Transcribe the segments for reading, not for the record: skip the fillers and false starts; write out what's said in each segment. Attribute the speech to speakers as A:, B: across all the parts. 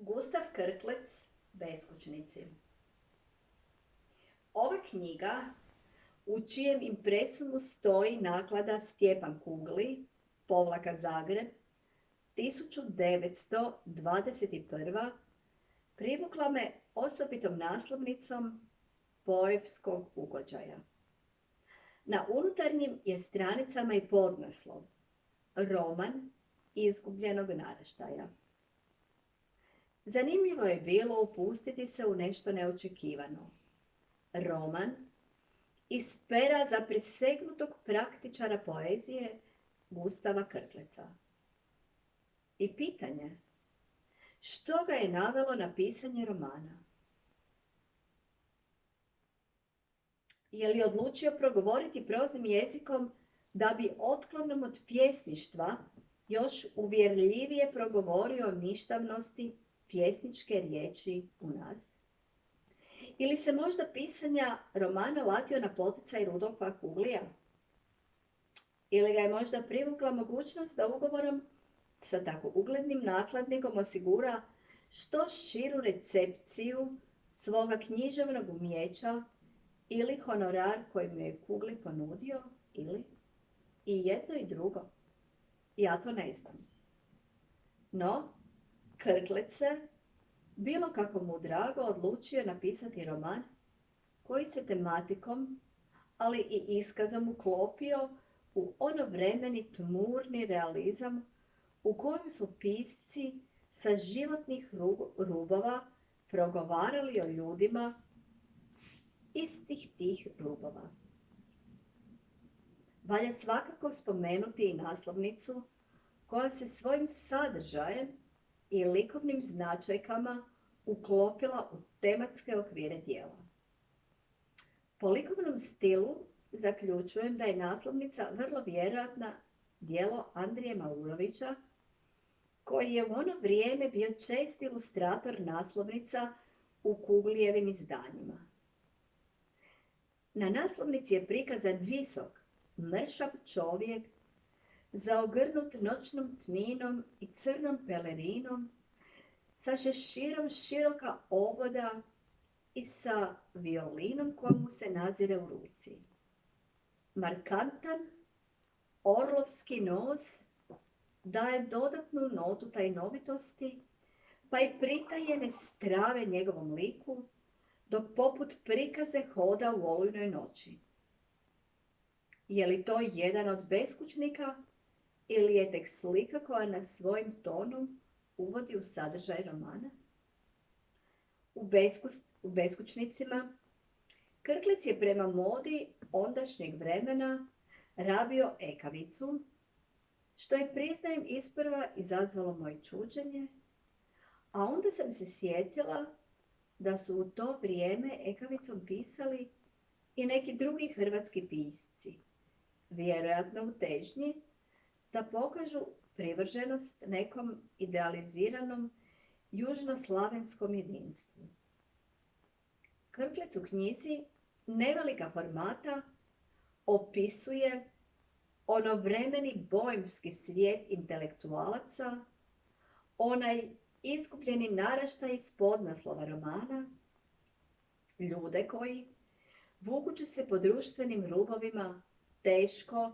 A: Gustav Krklec, Beskućnici. Ova knjiga, u čijem impresumu stoji naklada Stjepan Kugli, Zagreb, 1921. privukla me osobitom naslovnicom Poevskog ugođaja. Na unutarnjim je stranicama i podnaslov Roman izgubljenog naraštaja. Zanimljivo je bilo upustiti se u nešto neočekivano. Roman iz pera zaprisegnutog praktičara poezije Gustava Krkleca. I pitanje, što ga je navelo na pisanje romana? Je li odlučio progovoriti proznim jezikom da bi otklonom od pjesništva još uvjerljivije progovorio o ništavnosti pjesničke riječi u nas? Ili se možda pisanja romana latio na poticaj Rudolfa Kuglija? Ili ga je možda privukla mogućnost da ugovorom sa tako uglednim nakladnikom osigura što širu recepciju svoga književnog umijeća ili honorar koji mu je Kugli ponudio, ili i jedno i drugo. Ja to ne znam. No, Krklec se, bilo kako mu drago, odlučio napisati roman koji se tematikom, ali i iskazom uklopio u ono vremeni tmurni realizam u kojem su pisci sa životnih rubova progovarali o ljudima s istih tih rubova. Valja svakako spomenuti i naslovnicu koja se svojim sadržajem i likovnim značajkama uklopila u tematske okvire djela. Po likovnom stilu zaključujem da je naslovnica vrlo vjerojatna djelo Andrije Maurovića, koji je u ono vrijeme bio čest ilustrator naslovnica u Kuglijevim izdanjima. Na naslovnici je prikazan visok, mršav čovjek, zaogrnut noćnom tminom i crnom pelerinom, sa šeširom široka oboda i sa violinom koja mu se nazire u ruci. Markantan, orlovski nos daje dodatnu notu tajnovitosti, pa i pritajene strave njegovom liku, dok poput prikaze hoda u olujnoj noći. Je li to jedan od beskućnika ili je tek slika koja nas svojim tonom uvodi u sadržaj romana? U Beskućnicima Krklec je prema modi ondašnjeg vremena rabio ekavicu, što je, priznajem, isprva izazvalo moje čuđenje, a onda sam se sjetila da su u to vrijeme ekavicom pisali i neki drugi hrvatski pisci, vjerojatno u težnji da pokažu privrženost nekom idealiziranom južnoslavenskom jedinstvu. Krklec u knjizi nevelika formata opisuje onovremeni bojemski svijet intelektualaca, onaj izgubljeni naraštaj iz podnaslova romana, ljude koji, vukući se po društvenim rubovima, teško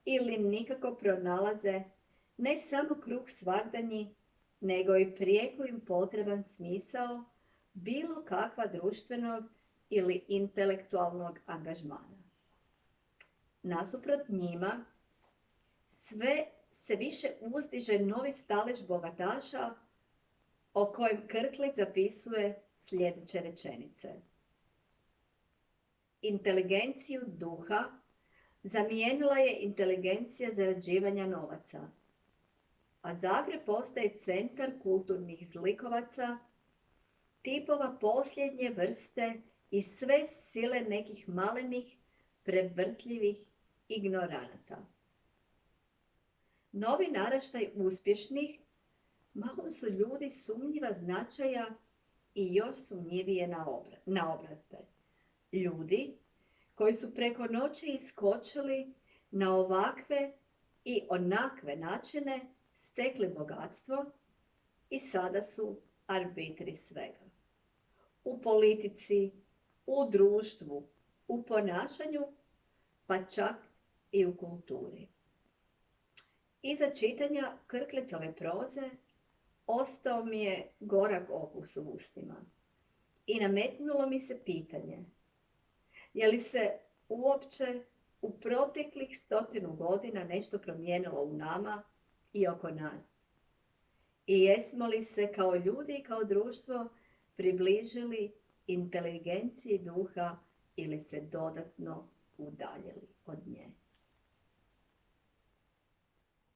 A: ili nikako pronalaze ne samo kruh svagdanji, nego i prijeko im potreban smisao bilo kakva društvenog ili intelektualnog angažmana. Nasuprot njima, sve se više uzdiže novi stalež bogataša o kojem Krklec zapisuje sljedeće rečenice. Inteligenciju duha zamijenila je inteligencija zarađivanja novaca, a Zagreb postaje centar kulturnih zlikovaca, tipova posljednje vrste i sve sile nekih malenih, prevrtljivih ignoranata. Novi naraštaj uspješnih mahom su ljudi sumnjiva značaja i još sumnjivije naobrazbe. Ljudi koji su preko noći iskočili na ovakve i onakve načine, stekli bogatstvo i sada su arbitri svega. U politici, u društvu, u ponašanju, pa čak i u kulturi. Iza čitanja Krklecove proze ostao mi je gorak okus u ustima i nametnulo mi se pitanje, je li se uopće u proteklih 100 godina nešto promijenilo u nama i oko nas? I jesmo li se kao ljudi i kao društvo približili inteligenciji duha ili se dodatno udaljili od nje?